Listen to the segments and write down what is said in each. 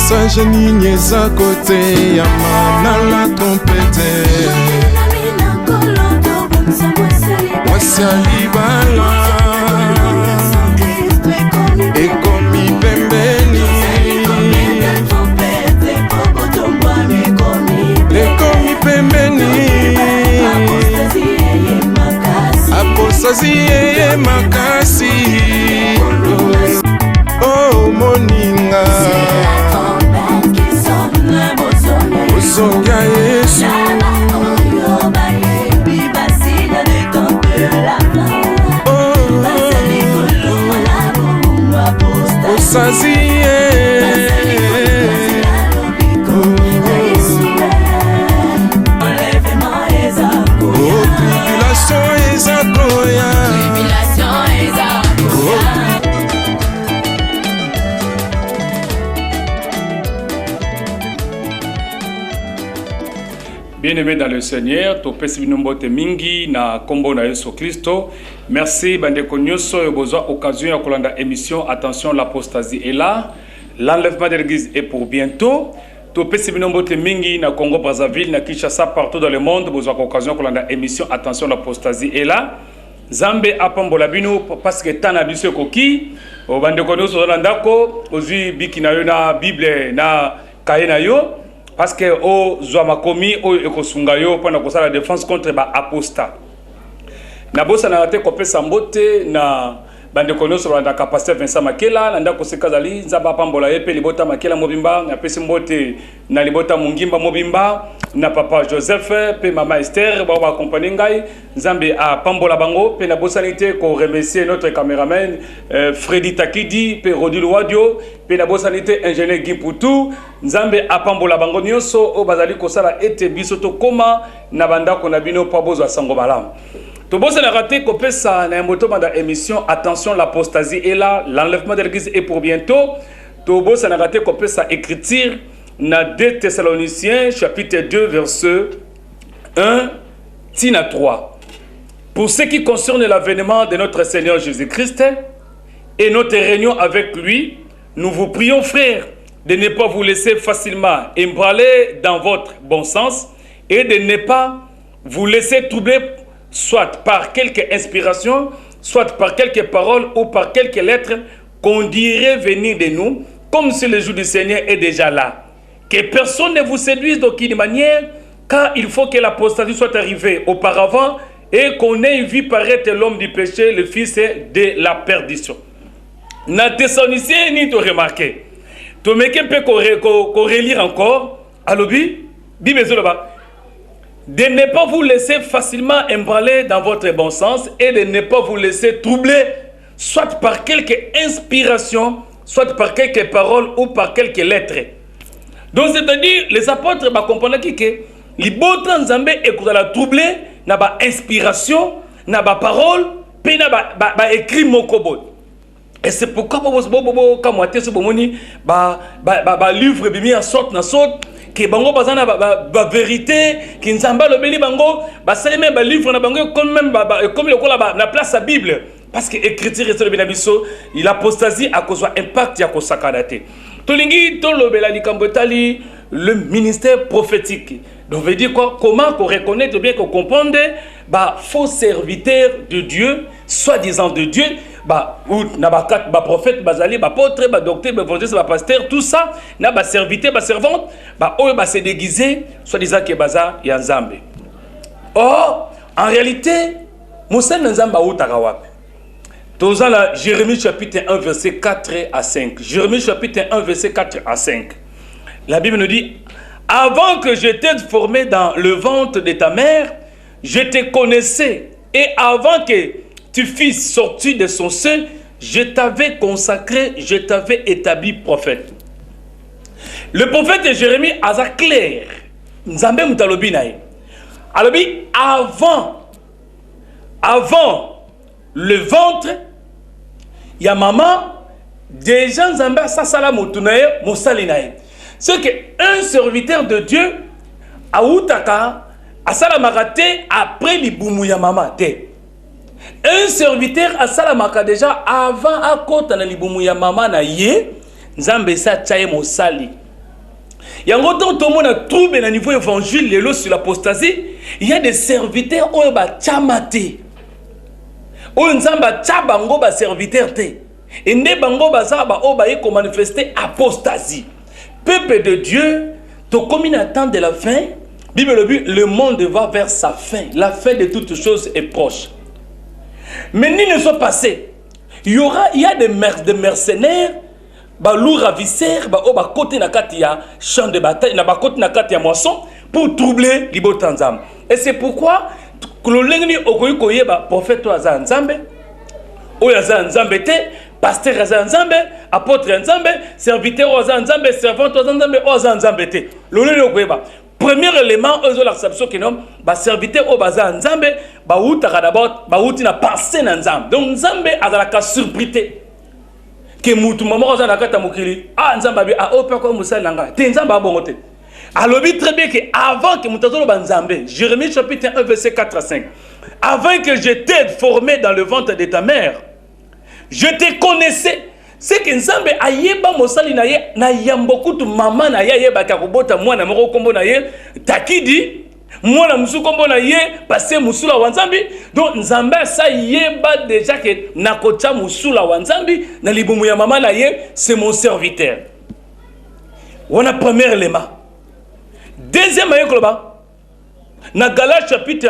message nini eza kote ya manala trompete mwasi ya libala ekomi pembeni ekomi pembeni apostasie yeye makasi oh moninga osonga Yesu osazie Bien-aimés dans le Seigneur, to pesi binombote mingi na kombo na Yesu Kristo. Merci bandeko nyonso yo bozwa occasion ya kolanda émission Attention l'apostasie est là. L'enlèvement de l'église est pour bientôt. To pesi binombote mingi na Congo Brazzaville na Kinshasa partout dans le monde bozwa occasion kolanda émission Attention l'apostasie est là. Zambe apambola bino parce que tana biso koki o bandeko nyonso landako ozwi biki na yo na Bible na kaye na yo. Parce que o Zouamakomi o ekosunga yo pendant que ça la défense contre ba apostat. Na bosa na te kopé sambote na bande kono sur la capacité Vincent Makela nanda ko sekazali nzaba pambola yepe libota Makela mobimba na pesi mbote na libota Mungimba mobimba na papa Joseph pe mama Esther ba accompagner ngai nzambe a pambola bango pe na bosanité ko remercier notre caméraman Freddy Takidi pe Rodil Wadio pe na bosanité ingénieur Gimputu nzambe a pambola bango nyonso o bazali ko sala ete biso to koma na banda ko na bino pa bozo sango balam. Tout bon, c'est raté qu'on peut ça dans une émission. Attention, l'apostasie est là. L'enlèvement de l'église est pour bientôt. Tout bon, c'est raté qu'on peut ça écrire dans 2 Thessaloniciens, chapitre 2, verset 1, 3. Pour ce qui concerne l'avènement de notre Seigneur Jésus-Christ et notre réunion avec lui, nous vous prions, frères, de ne pas vous laisser facilement embraler dans votre bon sens et de ne pas vous laisser troubler soit par quelque inspiration, soit par quelques paroles ou par quelques lettres qu'on dirait venir de nous, comme si le jour du Seigneur est déjà là. Que personne ne vous séduise d'aucune manière, car il faut que l'apostasie soit arrivée auparavant et qu'on ait vu paraître l'homme du péché, le fils de la perdition. Na Thessaloniciens ni to remarquer. To meke peut qu'on relire encore. Alobi, bimezoloba. De ne pas vous laisser facilement embraler dans votre bon sens et de ne pas vous laisser troubler, soit par quelque inspiration, soit par quelques paroles ou par quelques lettres. Donc, c'est-à-dire, les apôtres comprennent que les beaux Nzambe écoutent la troubler, n'a pas inspiration, n'a pas parole, puis n'a pas écrit mon kobot. Et c'est pourquoi, quand moi, je suis livre, bien en sorte, que bango bazana ba vérité ki nzamba lobeli bango ba saleme ba livre na bango comme même comme le kola na place à Bible parce que écriture c'est le binabiso il apostasie à cause impact ya ko sakadate to lingi to lobela likambotali le ministère prophétique donc veut dire quoi comment qu'on reconnaître bien qu'on comprendre ba faux serviteur de Dieu soi-disant de Dieu ou na ba quatre ba prophète bazali ba apôtre ba docteur ba évangéliste ba pasteur tout ça na ba serviteur ba servante ba oyo ba se déguiser soi-disant que baza ya nzambe. Or en réalité Moussa nzamba utaka wapi toza la Jérémie chapitre 1 verset 4 à 5. Jérémie chapitre 1 verset 4 à 5. La Bible nous dit avant que je t'ai formé dans le ventre de ta mère je te connaissais et avant que tu fus sorti de son sein, je t'avais consacré, je t'avais établi prophète. Le prophète de Jérémie a clair. Nzambe mutalobi nae. Alobi avant le ventre, il y a maman, déjà Nzambe sa sala mutunae, mosali nae. C'est que un serviteur de Dieu a utaka a sala makate après libumu ya maman te. Un serviteur a salamaka déjà avant à côté na libumu ya mama na ye nzambe sa tchaye mosali Il y a un temps tout le monde a trouvé au niveau évangile, les lots sur l'apostasie. Il y a des serviteurs qui ont chamate. Onzamba chabango ba serviteur te. Et ne bango bazaba obaye ko manifester apostasie. Peuple de Dieu, to comme une attente de la fin, Bible le monde va vers sa fin. La fin de toutes choses est proche. Mais ni ne sont passés. Il y a des mercenaires, ba lourds ravisseurs, ba oba côté na katia champ de bataille, na ba côté na katia moisson pour troubler libotanzam. Et c'est pourquoi kololengni okoyi koyeba prophète aza nzambe, oyo aza nzambe te, pasteur aza nzambe, apôtre nzambe, serviteur aza nzambe, servante aza nzambe, aza nzambe te. Lolengni okoyeba. Premier élément, eux ont l'acception que non, ba serviteur au baza nzambe, ba outaka d'abord, ba outi na passé na nzambe. Donc nzambe a la cas surprité. Que mutu maman aza na kata mukili, ah nzambe bi ah opa ko musala nanga. Te nzambe a bongote. Alors, très bien que avant que Moutazolo Banzambe, Jérémie chapitre 1, verset 4 à 5, avant que je t'ai formé dans le ventre de ta mère, je te connaissais. C'est que Nzambe ayeba mosali na ye na yamboku tu mama na ye ba kakobota mwana moko kombo na ye takidi mwana musu kombo na ye passé musula wa Nzambi. Donc Nzambe sa yeba déjà que nakocha musula wa Nzambi na libumu ya mama na ye, c'est mon serviteur. On a premier élément. Deuxième ayé koloba. Na Galates chapitre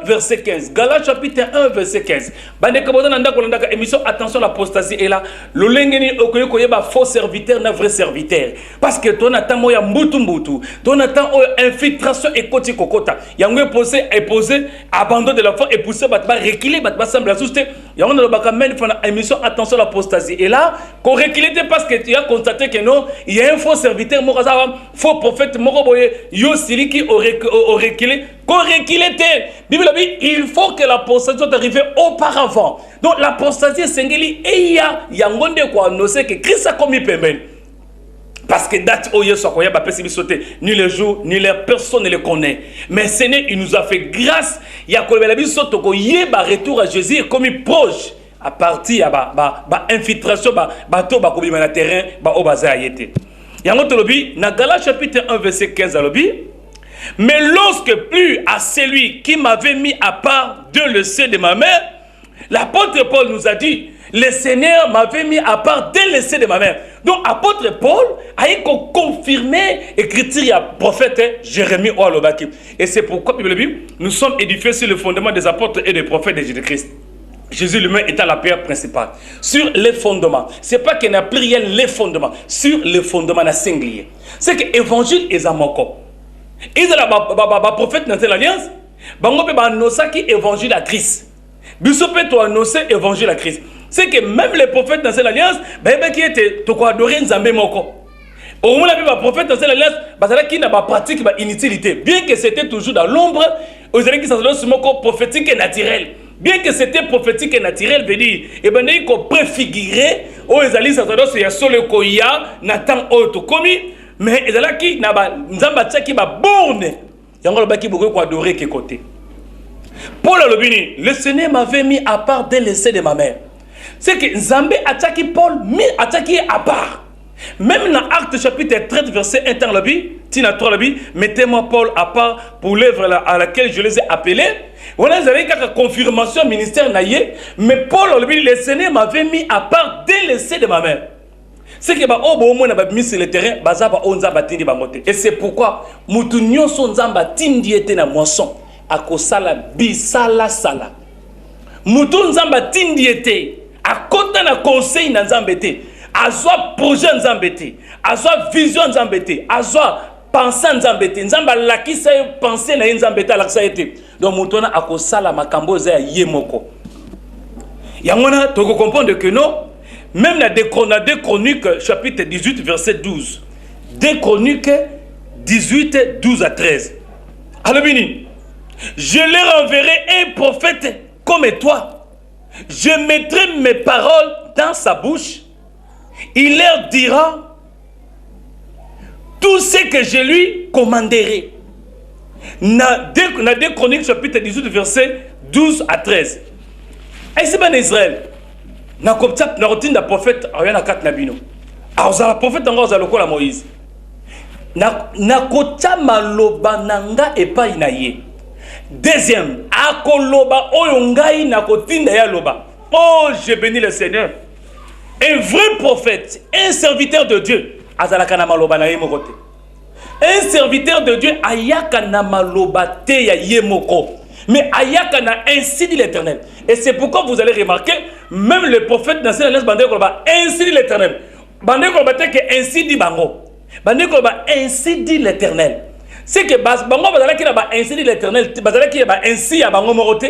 1 verset 15. Galates chapitre 1 verset 15. Bande kaboda nanda kolanda émission attention l'apostasie est là. Le lengeni okoyo koyeba faux serviteur na vrai serviteur. Parce que ton attend moya mbutu mbutu. Ton attend infiltration et koti kokota. Yango posé abandon de la foi et pousser batba reculer batba semble asuster. Yango na baka men fana émission attention l'apostasie est là. Qu'on reculer parce que tu as constaté que non, il y a un faux serviteur moraza faux prophète moroboye yo siliki aurait reculé. Bible dit il faut que l'apostasie soit arrivée auparavant. Donc l'apostasie est singeli et il y a yangonde quoi annoncer que Christ a commis pembeni. Parce que date au yeso quoi ba pesi bisoté ni le jour ni l'heure personne ne le connaît. Mais Seigneur il nous a fait grâce ya ko la bisoto ko yeba retour à Jésus est commis proche à partir ba infiltration ba to ba kobima na terrain ba obaza yete. Yango tolobi na Galates chapitre 1 verset 15 alobi. Mais lorsque plus à celui qui m'avait mis à part de le sein de ma mère, l'apôtre Paul nous a dit, le Seigneur m'avait mis à part dès le sein de ma mère. Donc, apôtre Paul a confirmé l'écriture du prophète Jérémie Oualobaki. Et c'est pourquoi, nous sommes édifiés sur le fondement des apôtres et des prophètes de Jésus-Christ. Jésus lui-même est à la pierre principale. Sur les fondements. Ce n'est pas qu'il n'y a plus rien les fondements. Sur les fondements, la singulier. C'est que l'évangile est à mon corps. Ils ont la prophète dans l'alliance. Bango pe ba annoncer qui évangile à Christ. Biso pe to annoncer évangile à Christ. C'est que même les prophètes dans l'alliance, ba qui était to ko adorer Nzambe moko. Au moins la prophète dans l'alliance, ba ça qui n'a pas pratique ba inutilité. Bien que c'était toujours dans l'ombre, aux années qui s'associent moko prophétique et naturel. Bien que c'était prophétique et naturel, veut dire et ben il ko préfigurer aux années s'associent ya solo koya natan auto komi. Mais il y a qui n'a pas Nzamba qui va borne. Il y a qui beaucoup adorer qui côté. Paul le Seigneur m'avait mis à part dès le sein de ma mère. C'est que Nzambe attaque Paul mis attaqué à part. Même dans Actes chapitre 13 verset 1 temps Tina 3 mettez-moi Paul à part pour l'œuvre à laquelle je les ai appelés. Voilà, vous avez quelques confirmations ministère naïe, mais Paul le Seigneur m'avait mis à part dès le sein de ma mère. C'est que bah mis sur le terrain bazaba onza batindi bangote. Et c'est pourquoi mutu nyonso nzamba tindi ete na moisson akosala bisala sala. Mutu nzamba tindi ete akota na conseil na nzambete. Azwa projet nzambete. Azwa vision nzambete. Azwa pensée nzambete. Nzamba lakisa pensée na nzambete lakisa ete. Donc mutu na akosala makambo za yemoko. Yangona toko comprendre que non. Même dans 2 Chroniques, chapitre 18, verset 12. 2 Chroniques 18, 12 à 13. Alors, je leur enverrai un prophète comme toi. Je mettrai mes paroles dans sa bouche. Il leur dira tout ce que je lui commanderai. Dans 2 Chroniques, chapitre 18, verset 12 à 13. Et c'est bien Israël. Na routine da prophète ayana kat nabino. Alors la prophète encore za lokola Moïse. na kotia maloba nanga epai na ye. Deuxième, akoloba oyo ngai na kotinda ya loba. Oh, je bénis le Seigneur. Un vrai prophète, un serviteur de Dieu, azalaka na maloba na ye moko te. Un serviteur de Dieu ayaka na maloba te ya ye moko. Mais ayaka na ainsi dit l'Éternel. Et c'est pourquoi vous allez remarquer, même le prophète dans cette laisse bandé koloba ainsi dit l'Éternel. Bandé koloba te que ainsi dit bango. Bandé koloba ainsi dit l'Éternel. C'est que bango bazala ki na ba ainsi dit l'Éternel, bazala ki ba ainsi ya bango moko te.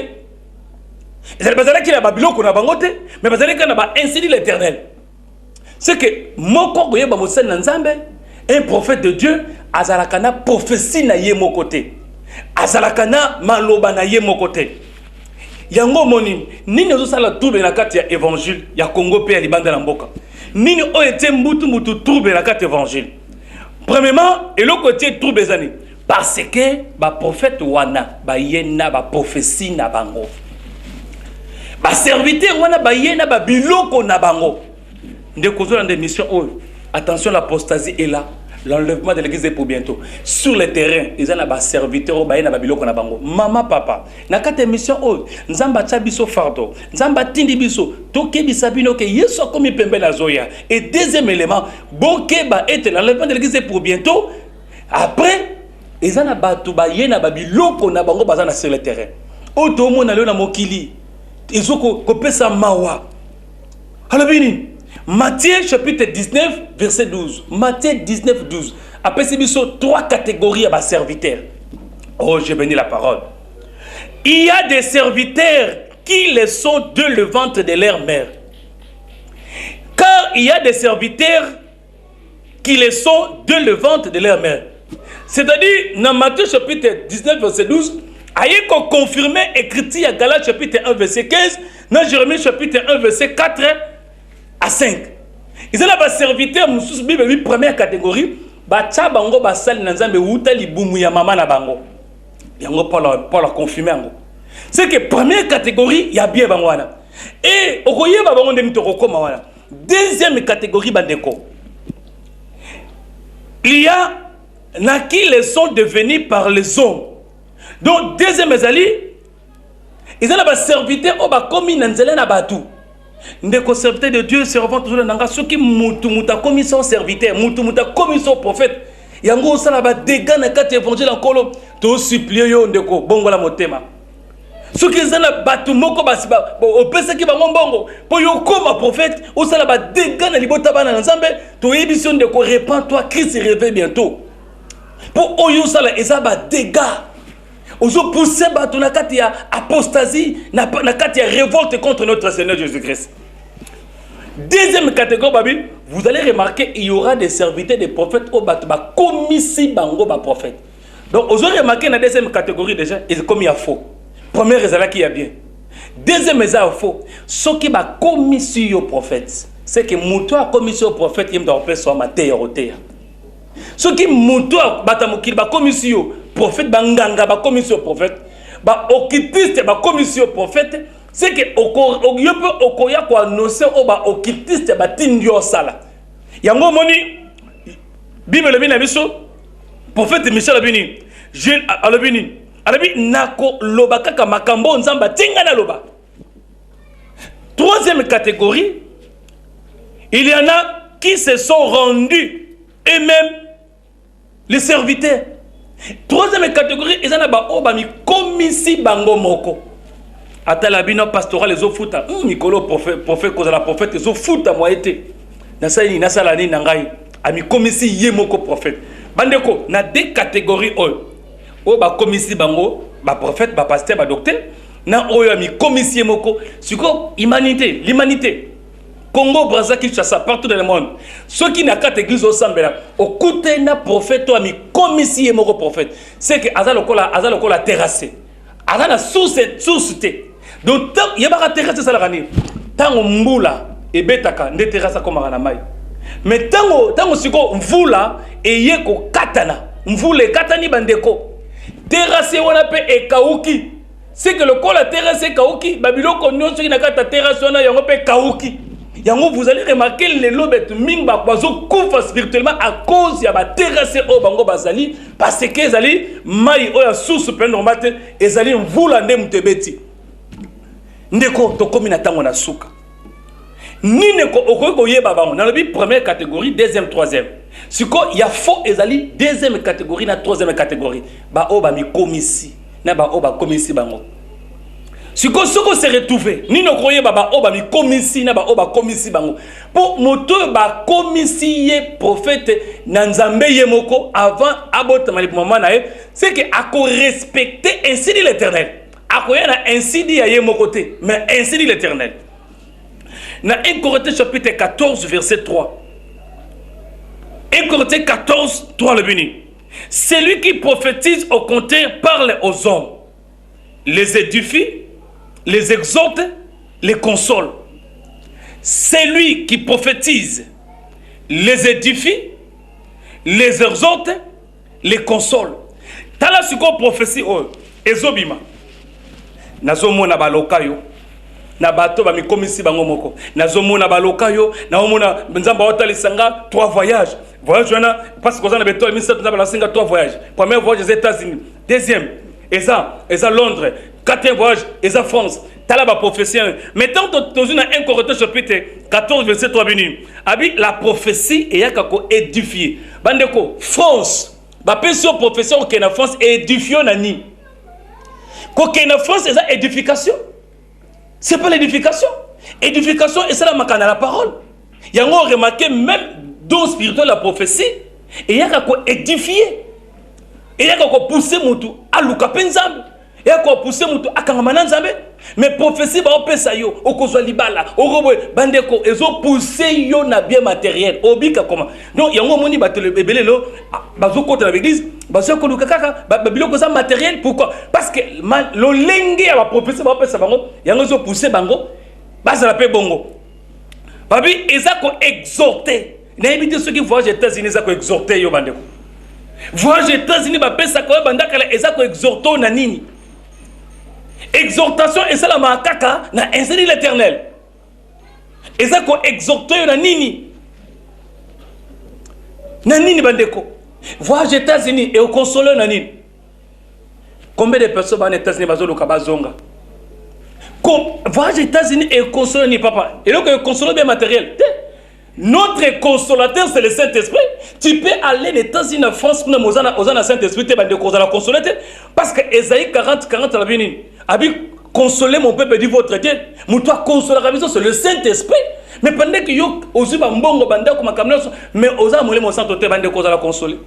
Bazala ki na ba biloko na bango te, mais bazala ki na ba ainsi dit l'Éternel. C'est que moko goye ba mosel na Nzambe, un prophète de Dieu azalaka na prophétie na ye moko te. Azalaka na maloba na ye moko te. Yango moni nini ozosala trouble na kati ya évangile ya Congo pe ya libanda na mboka. Nini o ete mbutu trouble na kati évangile. Premièrement, eloko tie trouble ezani parce que ba prophète wana ba yena ba prophétie na bango. Ba serviteur wana ba yena ba biloko na bango. Ndeko zo na des missions oh attention l'apostasie est là. L'enlèvement de l'église est pour bientôt. Sur le terrain, ils ont des serviteurs, ils ont des biloko na bango. Maman, papa, na kate mission oh, nzamba tchabiso fardo, nzamba tindi biso, toke bisabino ke yeso komi pembe na zoya. Et deuxième élément, boke ba ete l'enlèvement de l'église est pour bientôt. Après, ils ont batu ba yena ba biloko na bango bazana sur le terrain. O to mo na leo na mokili. Ils ont ko pesa mawa. Halabini. Matthieu chapitre 19, verset 12. Matthieu 19, 12. Après, c'est trois catégories à serviteurs. Oh, j'ai béni la parole. Il y a des serviteurs qui les sont de le ventre de leur mère. Car il y a des serviteurs qui les sont de le ventre de leur mère. C'est-à-dire, dans Matthieu chapitre 19, verset 12, aïe qu'on confirme écrit à Galates chapitre 1, verset 15, dans Jérémie chapitre 1, verset 4, à 5. Ils ont des serviteurs, Bible, première catégorie, bacha bango basal nanzambe wuta libumu ya mama na bango. Yango pour la confirmer yango. C'est que première catégorie, il y a bien bango wana. Et okoye ba bango ndemi to kokoma wana. Deuxième catégorie bandeko. Il y a na qui les sont devenus par les hommes. Donc deuxième ezali, ils ont des serviteurs au ba komi nanzela na batu. Ndeko serviteur de Dieu servant toujours nanga soki mutu muta commission serviteur mutu muta commission prophète yango sala ba dégâts na kati évangile encore to supplier yo ndeko bongo la motema soki zana batu moko basiba opesa ki bango bongo po yo koma prophète o sala ba dégâts na libota bana na Nzambe to yebiso ndeko repens-toi Christ se réveille bientôt po oyo sala eza ba dégâts. Ozo pousser bato na kati ya apostasie na kati ya révolte contre notre Seigneur Jésus-Christ. Deuxième catégorie babi, vous allez remarquer il y aura des serviteurs des prophètes au bato ba komisi bango ba prophète. Donc ozo remarquer na deuxième catégorie déjà ils commis à faux. Première ezala qui a bien. Deuxième ezala faux. Ce qui ba komisi au prophète, c'est que muto a komisi au prophète il doit faire soit matéo rotea. Ce qui muto batamokil ba komisi au prophète banganga ba commission prophète ba occultiste ba commission prophète c'est que okoya ko annoncer o ba occultiste ba tindio sala yango moni bible bina biso prophète Michel abini Jules alobini alabi nako loba kaka makambo nzamba tinga na loba. Troisième catégorie, il y en a qui se sont rendus eux-mêmes les serviteurs. Troisième catégorie, ils ont mis komisi bango moko. Atalabino pastoral les ofuta. Mikolo prophète cause la prophète les ofuta moi été. Nasali nasalani nangai. Ami komisi ye moko prophète. Bandeko na deux catégories o ba komisi bango ba prophète ba pasteur ba docteur na oyo ami komisi moko. Siko humanité, l'humanité. Congo, Brazza, Kinshasa, partout dans le monde. Ceux qui n'ont qu'à église au Sambela, au côté d'un prophète, ou ami commissaire mon prophète, c'est que Azal a terrassé. Azal a source. Donc, il y a pas terrassé ça la rani. Tant mboula et betaka, ne terrasse comme Aranamai. Mais tant siko mvula et yeko katana, mvule katani bandeko. Terrassé on appelle et kauki. C'est que le col a terrassé kauki, Babylon qu'on n'a qu'à terrassé on a yongo pe kauki. Yango, vous allez remarquer les lobes ming bakwazo koufa spirituellement à cause ya ba terrasse au bango bazali parce que ezali mai oya source pe normate ezali mvula nde mutebeti ndeko to komi na tango na suka nine ko okoko yeba bango na lobi première catégorie deuxième troisième siko ya faux ezali deuxième catégorie na troisième catégorie ba o ba mi komisi na ba o ba komisi bango. Si vous se retrouvez, ni ne croyez pas que vous commissi, commissi pour moto ba commissi prophète nanzambe yemoko avant abot maman c'est que à respecter ainsi dit l'Éternel. À ainsi dit yemoko mais ainsi dit l'Éternel. Dans 1 Corinthiens chapitre 14 verset 3. 1 Corinthiens 14 3 le béni. Celui qui prophétise au contraire parle aux hommes, les édifie, les exhorte, les console. Celui qui prophétise, les édifie, les exhorte, les console. Tala siko prophétie o ezobima. Nazomona balokayo. Na bato ba mikomisi bango moko. Nazomona balokayo, naomona nzamba otalisanga 3 voyages. Voyage wana parce que on a beto 1700 3 voyages. Premier voyage aux États-Unis, deuxième eza Londres. 4e voyage, et à France. T'as la prophétie. Maintenant, dans 1 Corinthiens chapitre 14, verset 3, la prophétie est édifiée. Bandeko, France. La prophétie qui est en France est édifiée. Quand il y a en France, c'est édification. C'est pas l'édification. Édification, et c'est la macane à la parole. Il y a remarqué, même dans le spirituel, la prophétie, et il y a édifié. Et il y a poussé Moutou à l'Ukapenzam. Et à pousser Moutou à Kangamananzambe. Mais prophétie, bah, on peut ça yo, au Kozwa Libala, au Robo, Bandeko, et ont poussé yo na bien matériel. Obika comment. Donc, il y a un moment où le bébé là, bazo côté l'église, bazo ko lukaka, babilo ko ça matériel. Pourquoi? Parce que le lengue à la prophétie, bah, on peut ça bango, il y a un poussé bango, bah, ça l'appelle bongo. Babi, ils ont exhorté. Il y a évité ceux qui voyagent aux États-Unis, ils ont exhorté yo bandeko. Voyage aux États-Unis, bah, ça quoi, bandaka, ils ont exhorté na nini. Exhortation et c'est la makaka na inscrit l'Éternel. Et ça qu'on exhorte na nini. Na nini bandeko. Voyage aux États-Unis et au consoler na nini. Combien de personnes aux États-Unis bazolo kabazonga. Voyage aux États-Unis et au consoler ni papa. Et donc le consoler bien matériel. Notre consolateur c'est le Saint-Esprit. Tu peux aller aux États-Unis en France pour nous aux Saint-Esprit te bandeko za la consoler parce que Ésaïe 40 la béni. Abi consoler mon peuple dit votre Dieu. Moutoua consoler la maison c'est le Saint-Esprit. Mais pendant que yo ozu ba mbongo banda comme kamna mais oza molé mon santo te bande cause la consoler.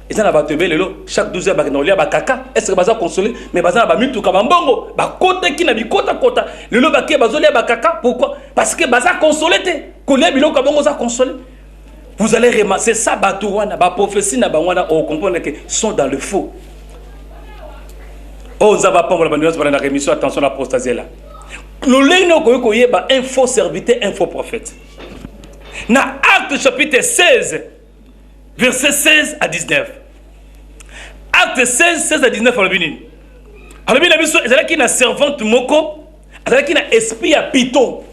Et ça na ba tebe lelo chaque 12 heures ba na lia ba kaka est-ce que baza consoler mais baza na ba mitu ka mbongo ba kota ki na bi kota lelo ba ke bazo lia ba kaka pourquoi parce que baza consoler te kolia biloko bongo za consoler. Vous allez remarquer ça batouana ba prophétie na bangwana on comprendre que sont dans le faux. Oh, ça va pas pour la rémission, attention à l'apostasie là. Le lien koyeba un faux serviteur, un faux prophète. Dans Acte chapitre 16, verset 16 à 19. Acte 16 à 19, alors bien. Alors bien, il y a une servante moko, il y a un esprit à Python.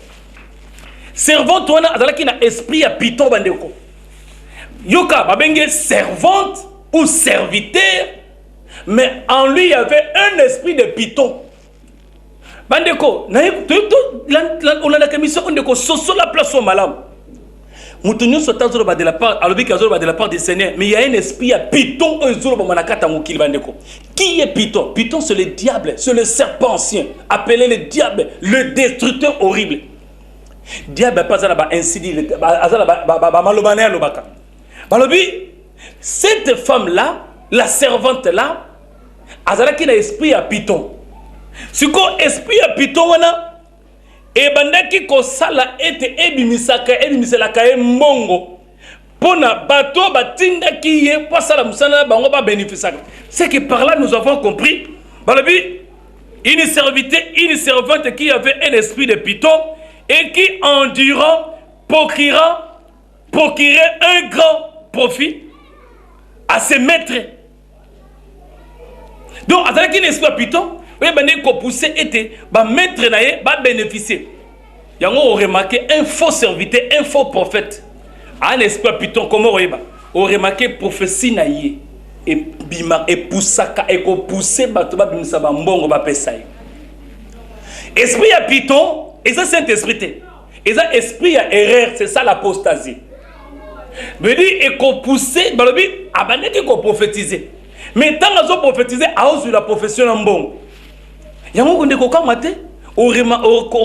Servante, il y a un esprit à Python, bandeko. Yoka, babenge servante ou serviteur. Mais en lui, il y avait un esprit de Python. Bandeko, on a la commission de soso la place au malam. Moutounion sotan de la part, alors de la part du Seigneur, mais il y a un esprit à Python Qui est Python? Python c'est le diable, c'est le serpent ancien, appelé le diable, le destructeur horrible. Diable pas là ainsi dit, malobane lobaka. Balobi, cette femme là, la servante là, azalaki na esprit à Python. Siko esprit à Python wana e bandaki ko sala ete ebimisaka mbongo pona bato batindaki ye po sala musana bango ba bénéficier. C'est que par là nous avons compris balobi une servante qui avait un esprit de Python et qui endurant procurait un grand profit à ses maîtres. Donc, avec une esprit Python, vous avez poussé et ba maître naé ba bénéficier. y a remarqué un faux serviteur, un faux prophète. Un esprit piton, comment on remarqué prophétie naïe. Et bima, et poussaka, et ko pousser batoba bimisa bambongo ba pesai. Esprit à piton, et ça c'est esprit. Et ça esprit à erreur, c'est ça l'apostasie. Me dit et ko pousser, balobi, abaneke ko prophétiser. Mais tant qu'ils ont prophétisé, à cause de la profession en bon. Il y a un monde qui a maté, on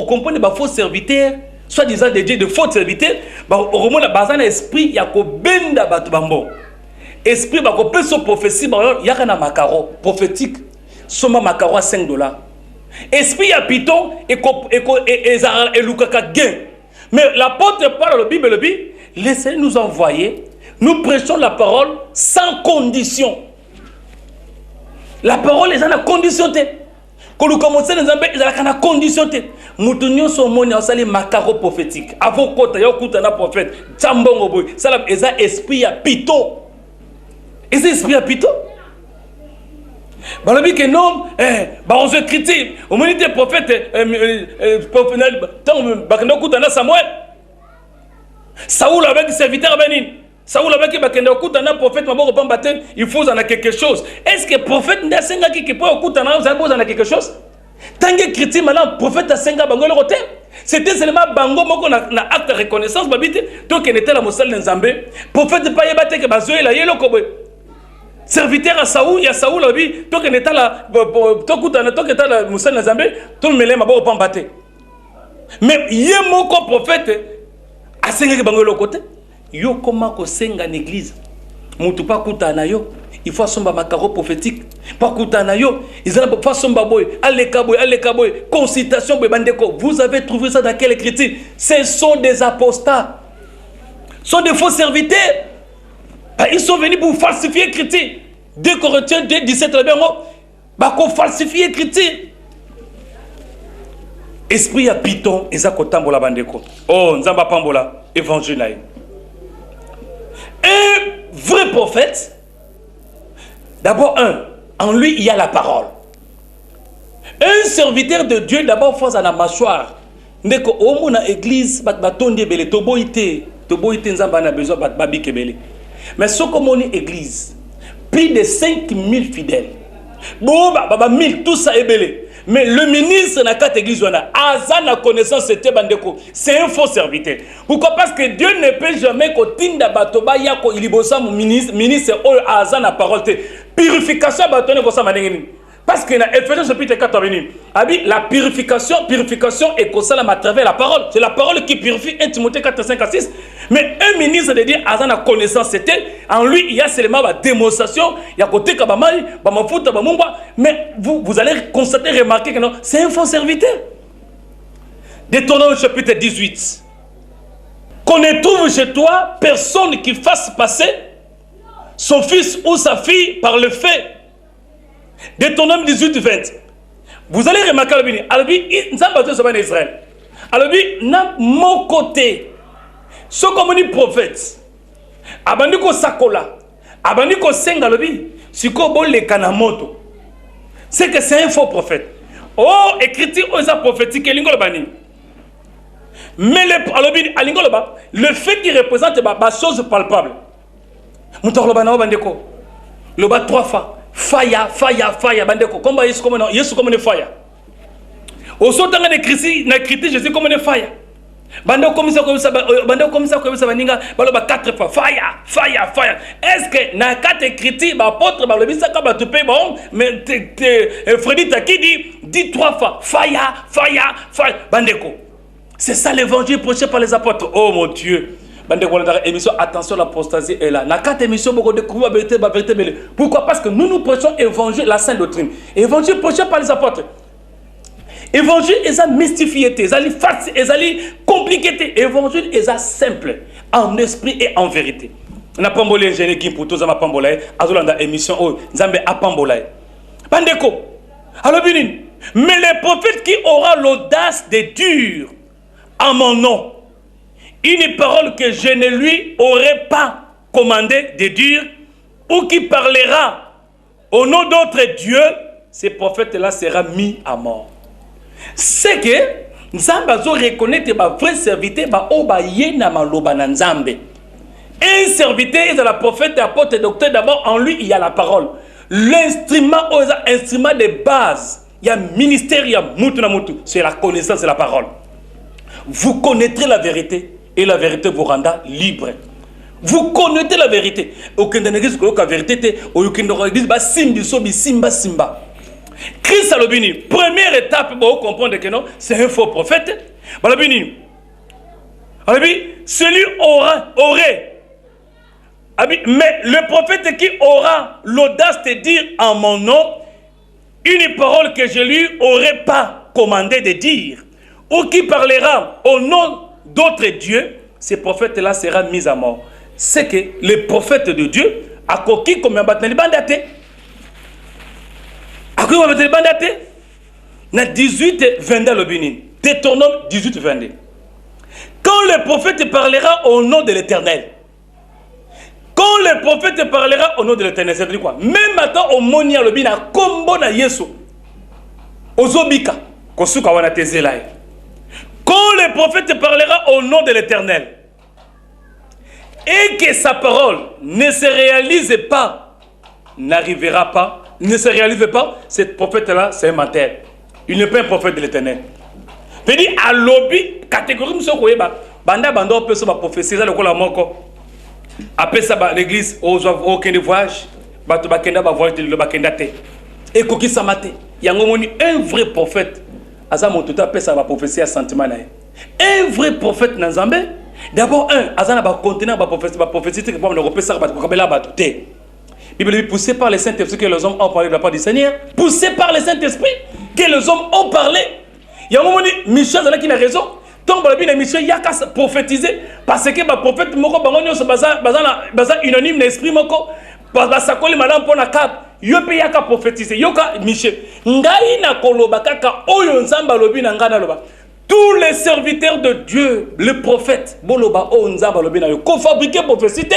comprend des faux serviteurs, soi-disant des dieux de faux serviteurs, on remonte la base l'esprit, il y a un benda batubambo. Esprit, il y a une prophétie, il y a un macaro prophétique, soma macaro à $5. Esprit, il y a piton et lukaka gain. Mais l'apôtre parle de la Bible, laissez nous envoyer, nous prêchons la parole sans condition. La parole est en condition. Quand nous commençons les embêtes, ils sont en condition. Nous sommes en macaro prophétique. Avant qu'il y ait un prophète, ça est un esprit à piton. Et c'est esprit à piton. Balobi que non, on se critique. Au moment des prophètes, tant Samuel, Saoul avec des serviteurs bénis. Saoul avec un prophète, il faut en quelque chose. Est-ce que le prophète n'a pas qui peut en quelque chose? Tant que critique maintenant, le prophète a 5 ans, c'était seulement bango moko na acte de reconnaissance babite donc il était la mosal nzambe prophète pas yebate que bazoe la yelo kobe serviteur à Saoul, il y a Saoul abi donc il était la tokutana donc était la mosal nzambe tout le melema ba pambate mais yemoko prophète a 5 ans bango côté yo comment ko senga l'église mutu pa kutana yo il faut somba makaro prophétique pas kutana yo ils ont pas somba boy allez consultation boy bandeko vous avez trouvé ça dans quelle écriture? Ce sont des apostats, sont des faux serviteurs. Ils sont venus pour falsifier l'écriture. 2 Corinthiens 2 17 bah qu'on falsifie l'écriture. Esprit à piton et ça kotambola bandeko oh nzamba pambola évangile. Un vrai prophète, d'abord en lui il y a la parole. Un serviteur de Dieu d'abord face à la mâchoire. Ndeko omo na église batonde belé toboité nzamba na besoin babike belé. Mais ce comme on est église plus de 5000 fidèles. Bon baba 1000 tout ça est belé. Mais le ministre n'a qu'à église a la connaissance c'était bandeko. C'est un faux serviteur. Pourquoi? Parce que Dieu ne peut jamais kotinda batoba yako ilibosa mon ministre o aza na parole te. Purification batone ko sa manengeni. Parce que dans Ephésiens chapitre 4 la purification est comme ça à travers la parole. C'est la parole qui purifie. 1 Timothée 4, 5 à 6. Mais un ministre de Dieu a la connaissance. C'était en lui, il y a seulement la démonstration. Il y a côté Kabamai, Bamafuta, Bamumba. Mais vous allez constater, remarquer que non, c'est un faux serviteur. Deutéronome chapitre 18. Qu'on ne trouve chez toi personne qui fasse passer son fils ou sa fille par le fait. Deutéronome 18, 20. Vous allez remarquer Israël. Alors, na mon côté, ce comme on prophète, abandiko sakola, abandiko senga lobi, siko bol le kanamoto. C'est que c'est un faux prophète. Oh, écriture aux prophétique lingolobani. Mais le fait qu'il représente la chose palpable. Moutorlobana bandeko. Le bas 3 fois. Fire, bandeko. Comme Yesu comme une fire. Au son temps de na critique Jésus comme une fire. Bandeko comme ça baninga baloba 4 fois fire. Est-ce que na 4 critiques apôtre ba lobisa ka ba tupé bon mais Freddy Taki dit 3 fois fire bandeko. C'est ça l'évangile prêché par les apôtres. Oh mon Dieu. Émission attention l'apostasie est là. Na 4 émissions beaucoup de vérité. Pourquoi? Parce que nous prêchons évangile la sainte doctrine. Évangile prêché par les apôtres. Évangile est mystifié, est compliqué. Évangile est simple en esprit et en vérité. Na pambolé ingénieur qui pour tous ma pambolé azolanda émission oh Nzambe a pambolé. Bandeko. Alors binin. Mais le prophète qui aura l'audace de dire en mon nom une parole que je ne lui aurais pas commandé de dire ou qui parlera au nom d'autres dieux, ce prophète-là sera mis à mort. C'est que Nzambe azo reconnaître ba vrai serviteur ba o ba yena maloba na Nzambe. Un serviteur est la prophète, apôtre, docteur, d'abord en lui il y a la parole. L'instrument, instrument de base, il y a ministère, il y a mutu na mutu, c'est la connaissance de la parole. Vous connaîtrez la vérité et la vérité vous rendra libre. Vous connaissez la vérité. Aucun de l'église que la vérité, aucun de l'église ba simbi sobi simba simba. Christ a le béni. Première étape pour comprendre que non, c'est un faux prophète. Bah le béni. Celui aurait. Mais le prophète qui aura l'audace de dire en mon nom une parole que je lui aurais pas commandé de dire, ou qui parlera au nom d'autres dieux, ce prophète-là sera mis à mort. C'est que le prophète de Dieu a coquille comme un bâtiment bandaté. A coquille comme un bâtiment bandaté. Na 18-22 le Bénin. Deutéronome 18-22. Quand le prophète parlera au nom de l'Éternel, quand le prophète parlera au nom de l'Éternel, c'est dire quoi? Même maintenant au monia le Bénin, combo na Yesu, ozobika, kosuka wana tezelaye. Quand le prophète parlera au nom de l'Éternel, et que sa parole ne se réalise pas, n'arrivera pas, ne se réalise pas, ce prophète-là, c'est un menteur. Il n'est pas un prophète de l'Éternel. C'est-à-dire, à lobby, catégorie, monsieur Koyeba, banda banda, on peut se prophétiser le cola moko. Après ça, l'église, aucun voyage, bato bakenda ba voyage le bakenda te. Et koki samate. Yango moni un vrai prophète. Asa motuta après ça va prophétiser à sentiment nae. Un vrai prophète dans Nzambe. D'abord azana ba contenant ba prophétie que pour ne repérer ça ba kabela ba te. Bible dit poussé par le Saint-Esprit que les hommes ont parlé de la part du Seigneur, poussé par le Saint-Esprit que les hommes ont parlé. Yango moni Michel zala qui a raison. Donc, la mission y a qu'à prophétiser parce que le prophète moko bangonyo se baza unanime l'esprit moko basa koli madame pour na cap yo pe y a qu'à prophétiser yo ka Michel ngai na koloba kaka oyo nzamba lobi na ngana loba tous les serviteurs de Dieu le prophète boloba o nzamba lobi na yo ko fabriquer prophétie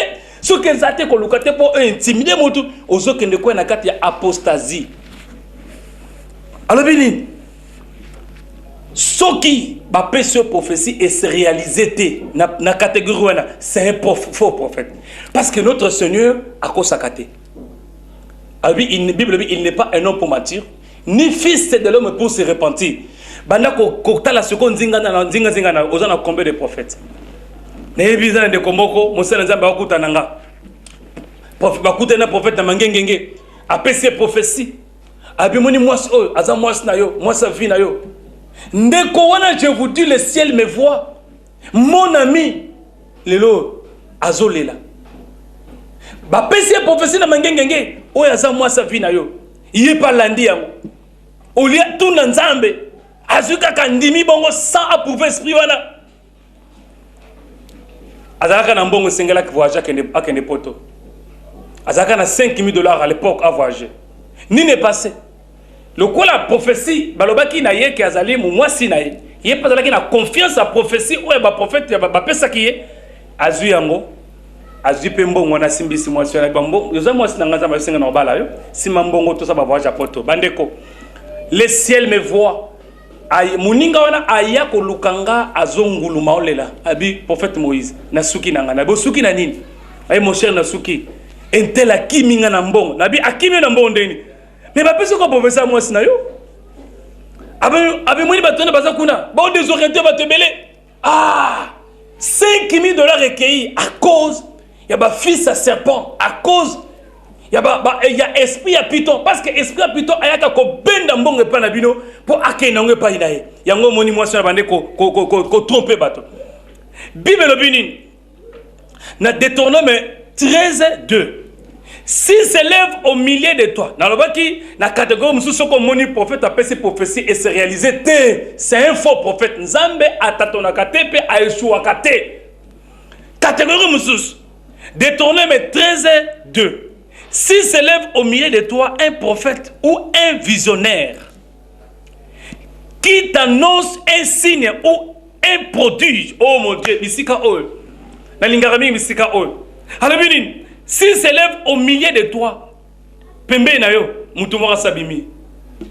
ce que zate ko lukate pour intimider mutu ozo kende ko na kati ya apostasie alors bini ce qui va pécher prophétie et se réaliser na catégorie c'est un faux prophète parce que notre Seigneur a consacré la Bible dit il n'est pas un homme pour mentir ni fils de l'homme pour se repentir banda ko tala seconde zinga na ozana combien de prophètes na ebizana de komboko mosala nzamba akuta nanga bakuta na prophète na mangengenge a péché prophétie abi moni moi aza moi na yo moi sa vie na yo. Je vous dis, le ciel me voit. Mon ami, lelo azolela. Ba pesi prophétie na mangengenge. Oya za moi sa vie na yo. Yé pas landi yango. Olia tout na Nzambe. Azuka kandimi bongo sans approuver esprit wana. Azaka na mbongo sengela ki voyager akende poto. Azaka na $5,000 à l'époque à voyager. Ni n'est passé. Le quoi la prophétie, balobaki na ye ki azali mu mwasi na ye. Ye pas la confiance à prophétie ou ba prophète ba pesa ki ye. Azu yango. Azu pe mbongo na simbisi mwasi na bambo. Yoza mwasi na ngaza ba senga na bala yo. Sima mbongo to sa ba voyage poto. Bandeko. Le ciel me voit. Ay muninga wana aya ko lukanga azongulu maolela. Abi prophète Moïse na suki na ngana. Bo suki na nini? Ay mon cher na suki. Entela kiminga na mbongo. Nabi akimi na mbongo ndeni. Mais pas plus qu'on peut faire moi sinayo. Avec moi il va tourner basa kuna. Bon désorienté va te mêler. Ah, $5,000 recueillis à cause il y a ba fils à serpent à cause il y a esprit à python parce que esprit à python ayaka ko benda mbongo pa na bino pour akena ngwe pa inaye. Yango moni moi sur bande ko tromper bato. Bible le bini. Na Deutéronome 13:2. S'il s'élève au milieu de toi, dans le bas qui, dans la catégorie, nous sommes comme moni prophète, après ses prophéties et se réaliser, c'est un faux prophète. Nzambe atatonakate pe aeshuakate. Catégorie moussous. Deutéronome 13:2. S'il s'élève au milieu de toi un prophète ou un visionnaire qui t'annonce un signe ou un prodige, oh mon Dieu, misika ol. Na lingarami misika ol. Alabinin. S'il s'élève au milieu de toi, Pembe na yo, Moutoumora Sabimi,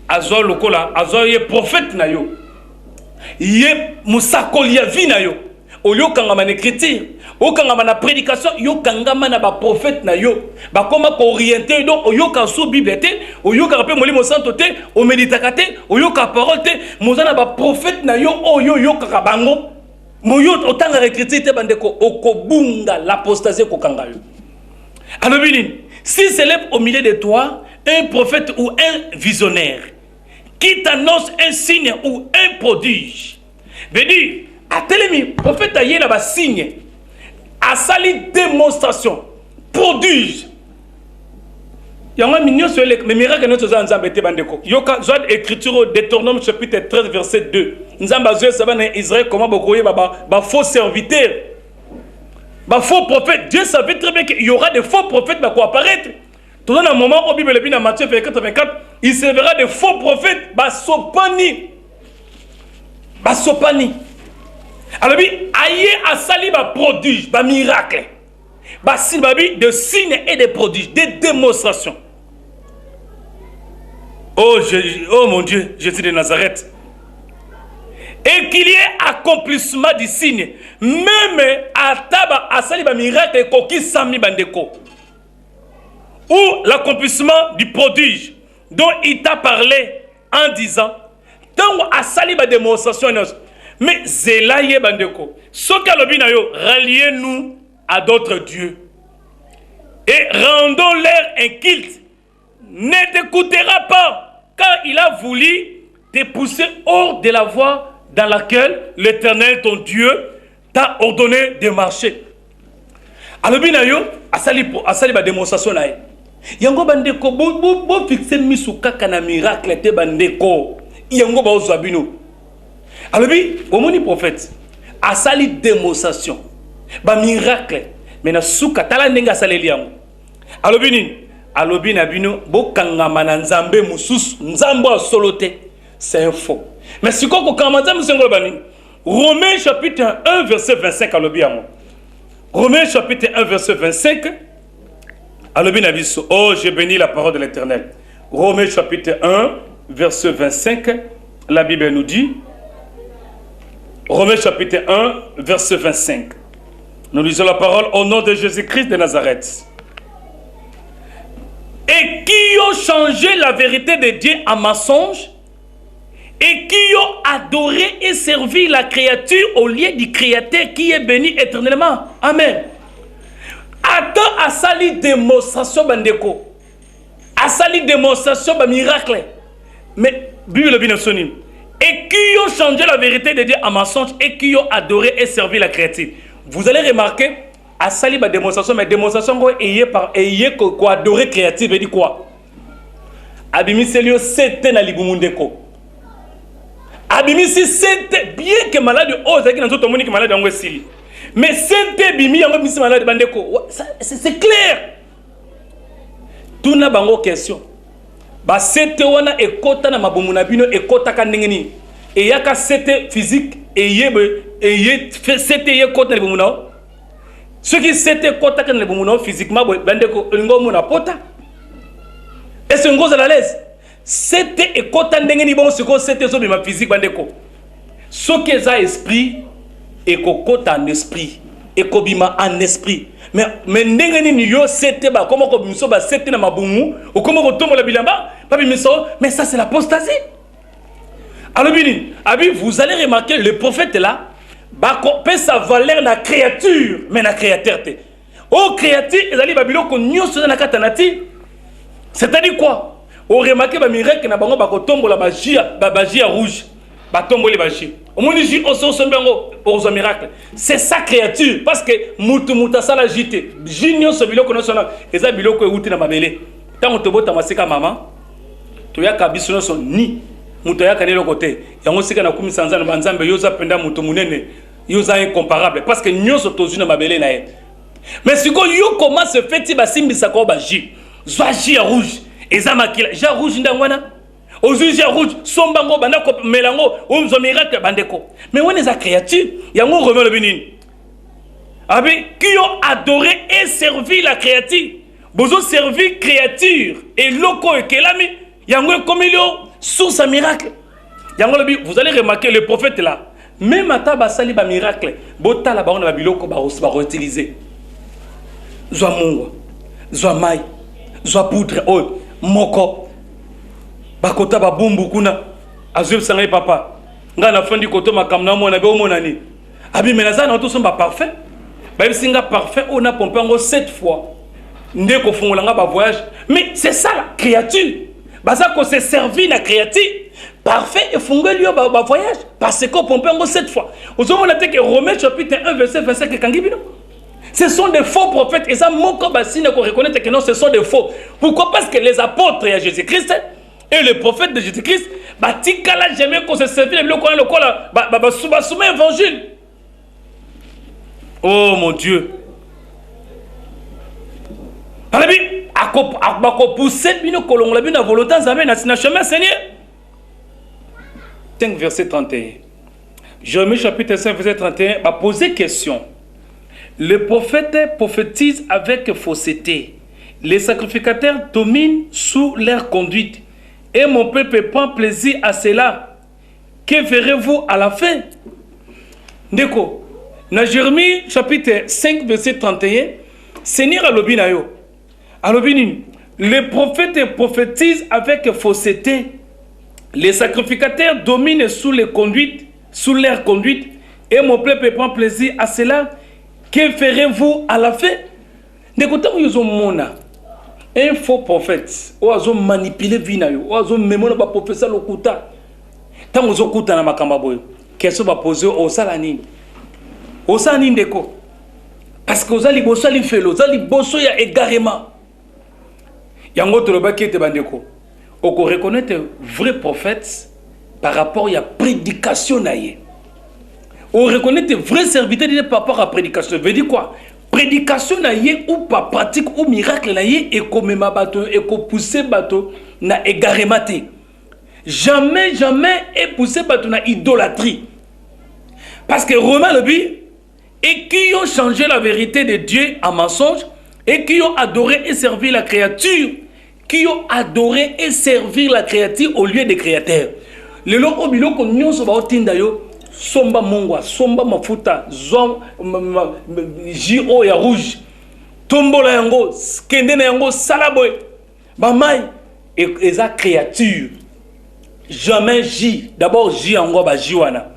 Azor Lokola, Azor ye prophète na yo. Ye musakoli ya vie na yo. Oyo kangama na écriture, o kangama na prédication, yo kangama na ba prophète na yo. Ba koma ko orienter donc oyo ka sous Bible te, oyo ka pe molimo santo te, o méditaka te, oyo ka parole te, mozana ba prophète na yo oyo yo ka bango. Moyo otanga écriture te bandeko okobunga l'apostasie ko kanga yo. Alors bini, s'il s'élève au milieu de toi un prophète ou un visionnaire qui t'annonce un signe ou un prodige, veut dire a telemi prophète a yé na ba signe a sali démonstration prodige yanga minyo sur les miracles notre nzambe te bandeko yoka joie écriture Deutéronome chapitre 13 verset 2 nzamba zo ça va na Israël comment bokoye ba faux serviteurs ba faux prophètes. Dieu savait très bien qu'il y aura des faux prophètes qui vont apparaître. Tout dans un moment au Bible dans Matthieu 24, il se verra des faux prophètes ba sopani. Alors bi aye a sali ba prodige, ba miracle. Ba sibabi de signes et de prodiges, des démonstrations. Oh mon Dieu, Jésus de Nazareth. Et qu'il y ait accomplissement du signe, même à taba à sali ba miracle koki sami bandeko. Ou l'accomplissement du prodige dont il t'a parlé en disant tant à sali ba démonstration. Mais zelaye bandeko, soka lobinayo, ralliez-nous à d'autres dieux et rendons-leur un culte. Ne t'écoutera pas car il a voulu te pousser hors de la voie dans laquelle l'Éternel ton Dieu t'a ordonné de marcher. Alobinayo asali ba démonstration na ye. Yango bandeko bo fixer misuka kana miracle te bandeko. Yango ba ozabino. Alobi omoni prophète asali démonstration ba miracle mais na suka tala ndenge asali yango. Alobi nini? Alobi na bino bokangama na nzambe mususu nzambo asolote. C'est un faux. Mais si quoi Romains chapitre 1 verset 25 à l'obiamo. Romains chapitre 1 verset 25 à l'obinabiso. Oh, j'ai béni la parole de l'Éternel. Romains chapitre 1 verset 25, la Bible nous dit. Romains chapitre 1 verset 25. Nous lisons la parole au nom de Jésus-Christ de Nazareth. Et qui ont changé la vérité de Dieu en mensonge et qui ont adoré et servi la créature au lieu du Créateur qui est béni éternellement. Amen. Attends à sali démonstration bandeko. À sali démonstration ba miracle. Mais Bible binosonim. Et qui ont changé la vérité de Dieu en mensonge et qui ont adoré et servi la créature. Vous allez remarquer à sali ba démonstration, mais démonstration ko ayé ko adorer créature veut dire quoi? Abimiselio c'était na libumundeko. Abimisi c'était bien que malade oh ça qui dans tout monde qui malade en sili. Mais c'était bimi en bimisi malade bandeko. C'est clair. Tout na bango question. Ba c'était wana ekota na mabumu na bino ekota ka ndengeni. Et yaka c'était physique et yé c'était yé kota na bumu na. Ce qui c'était kota ka na bumu na physiquement bandeko ngo na pota. Est-ce que ngoza la laisse? C'était ekota ndengeni bon ce que c'était so ma physique bandeko. Ce que ça esprit ekokota en esprit ekobima en esprit. Mais ndengeni ni yo c'était ba comment ko biso ba c'était na mabumu ou comment ko tomba la bilamba pas biso mais ça c'est l'apostasie. Alors bini abi vous allez remarquer le prophète là ba ko pe sa valeur na créature mais na créateur te. Oh créature ezali babilo ko nyoso na katanati. C'est-à-dire quoi? On remarque que miracle na bango ba ko tombola ba gia rouge ba tomboli ba ji. Au moins ji oso sombengo pour un miracle. C'est sa créature parce que muta sala jité. Jinyo so biloko no sona eza biloko euti na mabele. Tango to bota masika mama to yaka biso no so ni muto yaka ne lokote. Yango sika na kumi sanza na banzambe yoza penda muto munene yoza incomparable parce que nyoso tozu na mabele na ye. Mais si ko yo comment se fait-il ba simbisa ko ba ji. Zwa ji rouge. Ezamakila ja rouge ndangwana ozu ja rouge sombango banda ko melango umzo miracle bandeko mais on est a créature yango remet le bénin abi qui ont adoré et servi la créature bozo servi créature et loko ekelami yango comme il source à miracle Vous allez remarquer, le prophète est là. Même à Tabasali, ba miracle, Botala ba on a biloko ba utiliser. Zwa mungwa, zwa mai, zwa poudre, moko. Bakota ba bumbu kuna, azub sangai papa. Nga na fin du koto makamna mo na be omonani. Abi menaza na to somba parfait. Ba singa parfait on a pompé ngo 7 fois. Ndeko fungolanga ba voyage. Mais c'est ça la créature. Baza ko se servi la créature. Parfait et fungoli yo ba voyage parce qu'on pompé ngo 7 fois. Vous avez noté que Romains chapitre 1 verset 25 kangibino. Ce sont des faux prophètes et ça moko basine ko reconnaître que non ce sont des faux. Pourquoi? Parce que les apôtres de Jésus-Christ et les prophètes de Jésus-Christ batikala jamais qu'on se servi le kola ba soumet évangile. Oh mon Dieu. Alabi akop pousser bino kolongola bino volonté nzambe na chemin Seigneur. 5 verset 31. Jérémie chapitre 5 verset 31 va poser question. Le prophète prophétise avec fausseté. Les sacrificateurs dominent sous leur conduite. Et mon peuple prend plaisir à cela. Que verrez-vous à la fin? Ndeko, dans Jérémie chapitre 5 verset 31, Seigneur alobina yo. Alobini, le prophète prophétise avec fausseté. Les sacrificateurs dominent sous leur conduite, et mon peuple prend plaisir à cela. Que ferez-vous à la fin? N'écoutez pas, un faux prophète, ou a manipulé vinayo, ou a mémoire ba professeur lokuta. Tant vous okuta na makamba boyo, question va poser au salani. Au salani ndeko. Parce que vous allez bosso ali felo, vous allez bosso ya égarément. Yango toloba ki ete bandeko. On reconnaît un vrai prophète par rapport à la prédication. On reconnaît un vrai serviteur par rapport à la prédication. Ça veut dire quoi? Prédication ou pas pratique ou miracle et comme ma bateau et comme pousser bateau na égarément. Jamais est poussé bateau na idolâtrie. Parce que Romains le dit et qui ont changé la vérité de Dieu en mensonge et qui ont adoré et servi la créature. Qui ont adoré et servi la créature au lieu des créateurs. Le lot au bilo qu'on n'y a pas tindayo, somba mongwa, somba mafuta, zom, J.O. ya rouge, tombola yango, skendena yango, salaboy, bamay, et sa créature. Jamais J, d'abord J yango ba Jiwana.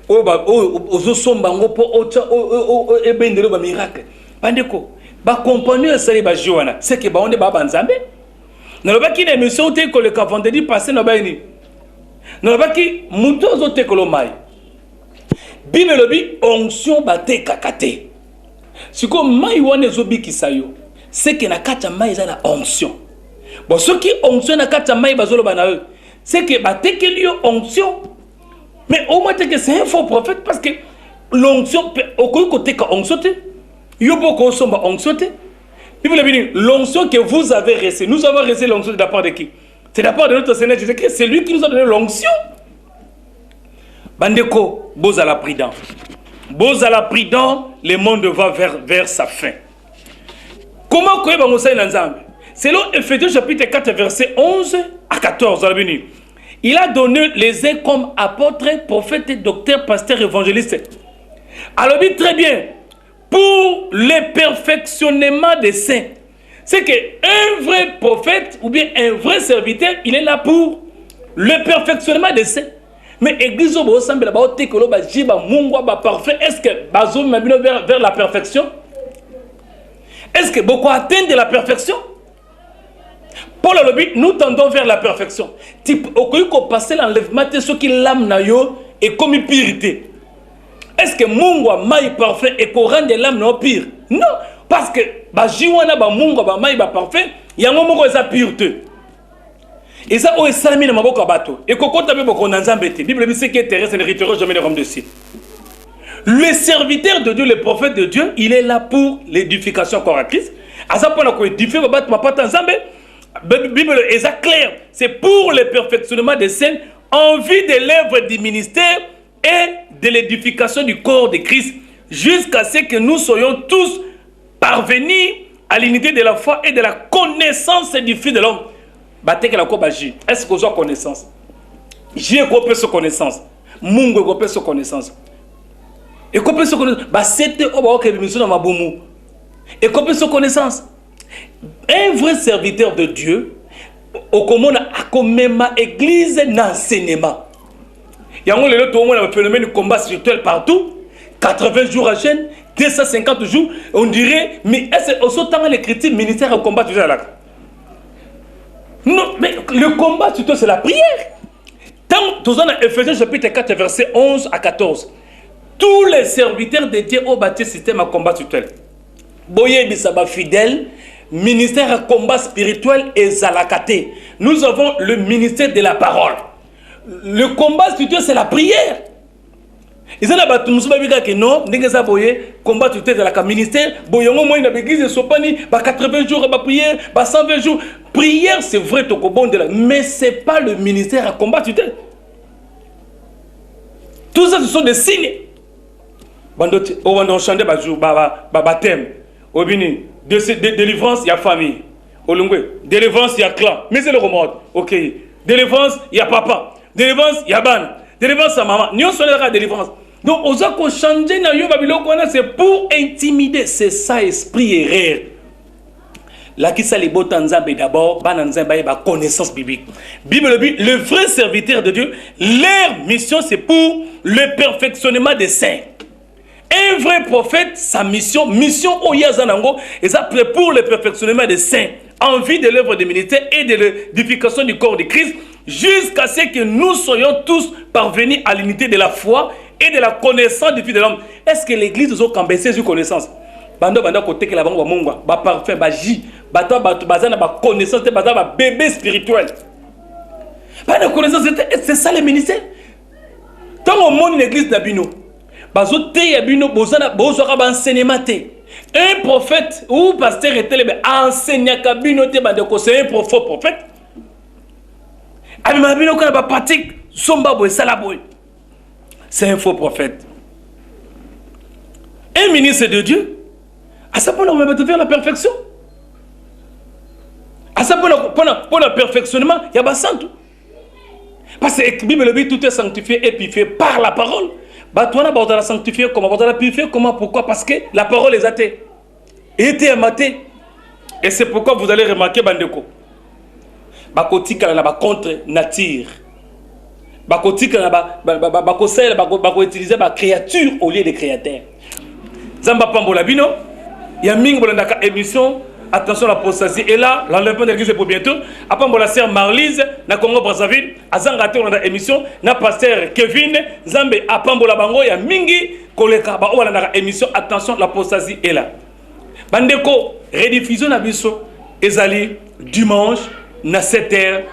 Ozo somba yango po e bendelo ba miracle. Bandeko, ba compagnie sali ba Jiwana, c'est que ba on est ba banzambe. Nous avons une émission que le vendredi passé, nous avons dit Moutozo Tekolomai. Bible le dit onction bate kakate. Si comme maïwane zobi kisayo, c'est que na kata maïza na onction. Bon, ce qui onction na kata maï bazolo banae, c'est que bate que lui onction. Mais au moins que c'est un faux prophète parce que l'onction, au côté que onction, yobo ko somba onction. L'onction que vous avez reçue, nous avons reçu l'onction de la part de qui? C'est de la part de notre Seigneur Jésus-Christ. C'est lui qui nous a donné l'onction. Bandeko, beaux à la prudent. Beaux à la prudent, le monde va vers sa fin. Comment qu'on va selon Ephésiens chapitre 4, verset 11 à 14. Il a donné les uns comme apôtres, prophètes, docteurs, pasteurs, évangélistes. Alors dit très bien. Pour le perfectionnement des saints. C'est qu'un vrai prophète ou bien un vrai serviteur, il est là pour le perfectionnement des saints. Mais l'église parfait, est-ce que vers la perfection? Est-ce que beaucoup atteignent de la perfection? Paul a dit, nous tendons vers la perfection. Au passer l'enlèvement de ce qui l'âme est comme une purité. Est-ce que Mungwa maï parfait et qu'on rend de l'âme non pire? Non, parce que Bajiwana ba Mungwa ba maï ba parfait, il y a un moment où ça pureté. Et ça au salami na maboko bateau. Et qu'on tape beaucoup nanzambete. Bible dit ce qui est terrestre n'héritera jamais le royaume de ciel. Le serviteur de Dieu, le prophète de Dieu, il est là pour l'édification correctrice. À ça pour la quoi édifier va battre ma patte nzambe. Bible est clair, c'est pour le perfectionnement des saints en vue de l'œuvre du ministère et de l'édification du corps de Christ, jusqu'à ce que nous soyons tous parvenus à l'unité de la foi et de la connaissance du Fils de l'homme. Est-ce que vous avez connaissance? j'ai copié sa connaissance. Mungo copié sa connaissance. Et copié sa connaissance. Bah c'était au bas que l'émission dans ma boumou. Et copié sa connaissance. Un vrai serviteur de Dieu, au commun a comme ma église d'enseignement. Il y a un phénomène de combat spirituel partout. 80 jours à chaîne, 250 jours. On dirait, mais est-ce que aussi temps les critiques ministère au combat toujours là? Non, mais le combat surtout c'est la prière. Tant dans Ephésiens chapitre 4 verset 11 à 14. Tous les serviteurs de Dieu ont bâti système à combat spirituel. Boye Bissaba fidèle, ministère à combat spirituel et Zalakate. Nous avons le ministère de la parole. Le combat spirituel c'est la prière. Ils ont dit que non, n'engagez boye combat spirituel de la ministère. Boyongo moi une église sopani, 80 jours à prière, 120 jours. Prière c'est vrai to bon de la, mais c'est pas le ministère à combat spirituel. Tout ça ce sont des signes. Bandote, on chante baptême. Au Bini, délivrance, il y a famille. Au Lungwe, délivrance, il y a clan. Mais c'est le remords. Ok. Délivrance, il y a papa. Délivrance, il y a ban. Délivrance, c'est maman. Nous sommes la délivrance. Donc, aux gens qui changent dans le Babylone, c'est pour intimider. C'est ça, esprit erreur. Là, qui s'allie Botanzambe d'abord, Bananzambe, connaissance biblique. Bible, le vrai serviteur de Dieu, leur mission, c'est pour le perfectionnement des saints. Un vrai prophète, sa mission au Yazanango, et ça pour le perfectionnement des saints, en vue de l'œuvre des militaires et de l'édification du corps de Christ, jusqu'à ce que nous soyons tous parvenus à l'unité de la foi et de la connaissance du Fils de l'homme. Est-ce que l'église nous a cambessé sur connaissance? Bando côté que la banque monga, ba parfum, ba ji, ba bazana ba connaissance, ba bébé spirituel. Ba de connaissance, c'est ça le ministère. Tant au monde l'église d'Abino. Un prophète ou pasteur était enseignant c'est un faux prophète. C'est un faux prophète. Un ministre de Dieu, à ça pour faire la perfection. À ça pour le perfectionnement, il y a pas ça. Parce que la Bible dit tout est sanctifié et puis fait par la parole. Batouana va sanctifier comment, va purifier comment, pourquoi? Parce que la parole est athée. Était amatée. Et c'est pourquoi vous allez remarquer Bandeko. Bakotika na ba contre nature. Bakotika na ba utiliser ba créature au lieu de créateur. Zamba Pambola Bino, il y a Ming Bolandaka émission. Attention, l'apostasie est là, l'enlèvement de l'église est pour bientôt. Après, la sœur Marlise, na Congo Brazzaville, Azangate, on a émission, na pasteur Kevin, Zambe, Apambola Bango, ya Mingi, Koleka, on a émission, attention, l'apostasie est là. Bandeko, rediffusion na biso, ezali, dimanche, na 7h,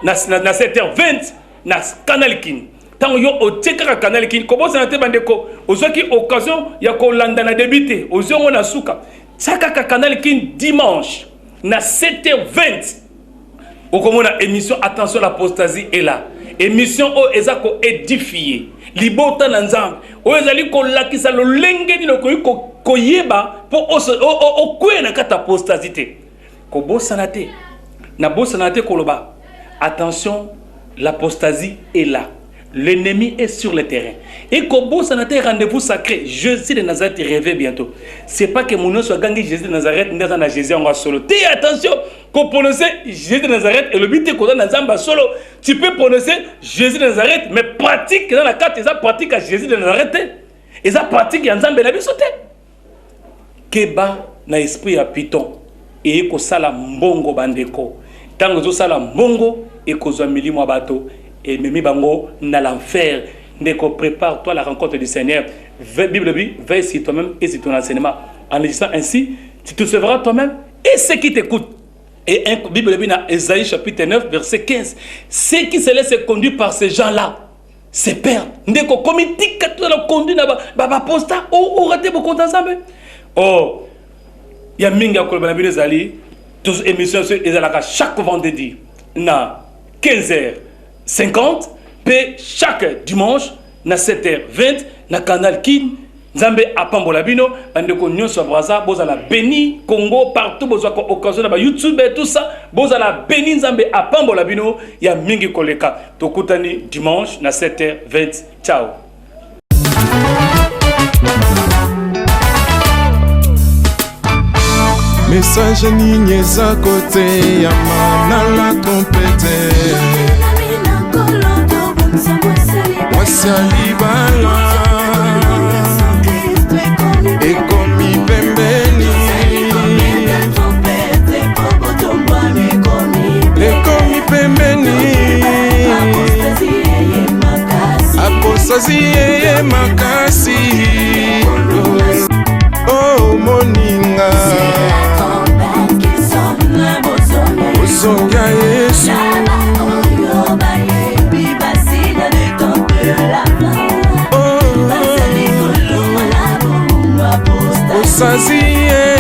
na 7h20, na Canal King. Tant yo au teka Canal King, comment ça n'a bandeko, aux qui occasion, ya ko landa na débité, aux yeux on a souka. Sakaka Canal King dimanche na 7h20 au comme on a émission attention l'apostasie est là émission o ezako édifier libota nanzang o ezali ko lakisa lo lenge ni ko yeba pour o kwena kata apostasie ko bosanate na bosanate koloba attention l'apostasie est là. L'ennemi est sur le terrain. Et Kobo, ça n'a pas rendez-vous sacré. Jésus de Nazareth rêve bientôt. C'est pas que mon nom soit gagné Jésus de Nazareth, nous avons Jésus en solo. T'es attention, qu'on prononce Jésus de Nazareth et le but est qu'on a Nazamba solo. Tu peux prononcer Jésus de Nazareth, mais pratique dans la carte, ils pratique à Jésus de Nazareth. Ils pratique à Nzambe la bisote. Keba na esprit à Python. Et ko sala mbongo bandeko. Tango zo sala mbongo et ko zo milimo bateau. Et Mimi Bango dans l'enfer. Ndeko, prépare-toi à la rencontre du Seigneur. Bible dit, veille sur toi-même et sur ton enseignement. En agissant ainsi, tu te sauveras toi-même et ceux qui t'écoutent. Et Bible dit dans Ésaïe chapitre 9, verset 15. Ceux qui se laissent conduire par ces gens-là se perdent. Ndeko, comme il dit que tu as conduit dans la posta, ou raté beaucoup d'ensemble. Oh, il y a Minga Kolbanabine Zali, toutes les émissions chaque vendredi, na 15h50, puis chaque dimanche, na 7h20, na Canal King, Nzambe apambola bino bandeko nyonso braza bozala béni Congo partout bozwa ko occasion na ba YouTube et tout ça bozala béni Nzambe apambola bino ya mingi koleka tokutani dimanche na 7h20 ciao. Message nini za côté ya manala trompete Wasali bala Ekomi pembeni Ekomi pembeni Apostasie yeye makasi Oh moninga Osonga Yesu Osazie